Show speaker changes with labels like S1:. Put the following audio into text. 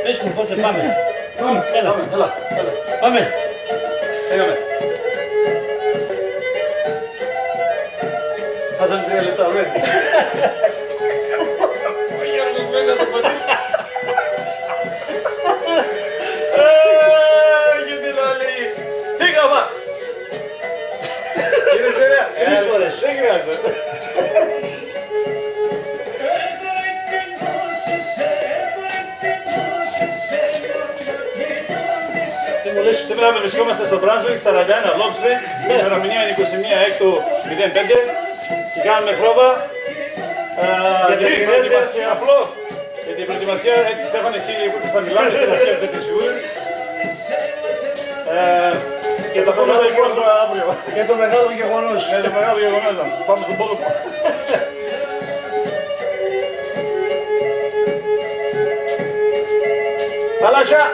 S1: Πες μου πότε πάμε.
S2: Έλα.
S1: Πάμε.
S2: Έκαμε. Χάσαμε 3 λεπτά, ωραία. Ο Γιώργος πρέπει να το πατήσει. Γιατί λαλή. Φύγα, μα. Είδες ωραία.
S1: Τρεις φορές.
S2: Δεν χρειάζεται. Τι μου λες, σήμερα βρισκόμαστε στο Brunswick 41 Long Street, η ημερομηνία είναι 21 Έκτου 05 και κάνουμε πρόβα για την προετοιμασία, απλό, για την προετοιμασία, έτσι Στέφανε, εσύ θα μιλάμε, εσύ θα σύγχεσαι τις φιγούρες. Και τα πρώτα λοιπόν αύριο.
S1: Και το μεγάλο γεγονός.
S2: Ναι, το μεγάλο γεγονός, πάμε στον πόλο. Παλάσια!